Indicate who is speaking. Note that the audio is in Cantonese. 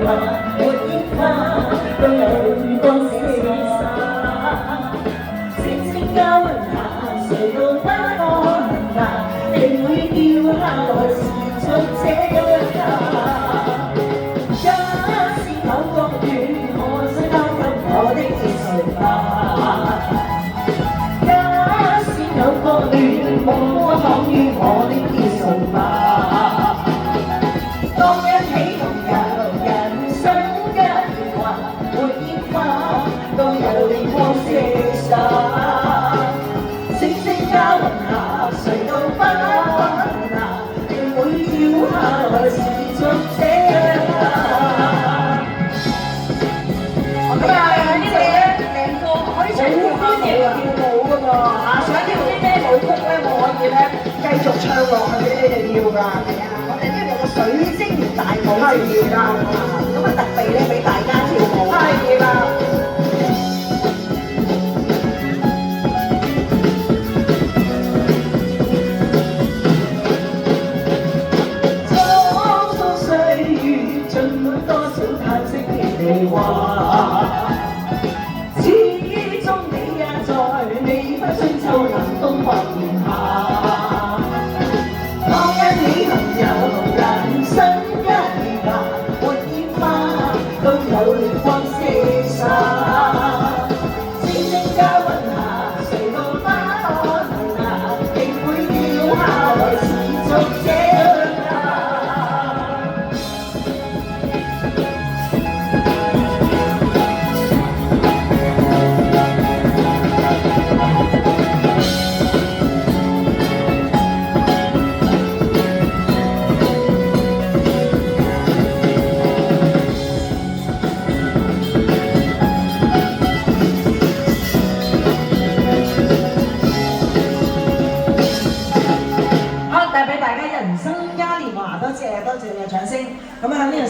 Speaker 1: 話，沒煙花都有光瀟灑。星星交雲下，誰都不可能定會掉下來持續這樣。假使有個戀，可需交給我的鐵錘吧。假使有個戀，莫躺於我的鐵錘吧。當一起同遊人生一段話，沒煙花都有靈光瀟灑。星星交雲下，誰都不可能定會掉下來持續這樣。咁啊，呢度咧靚歌可以唱跳舞㗎喎嚇，想跳啲咩舞曲咧，我可以咧繼續唱落去俾你哋跳㗎。係啊，我哋呢度有個水晶大舞跳㗎，咁啊特備咧俾大家跳舞。係啦。匆匆歲月，盡滿多少嘆息的你話。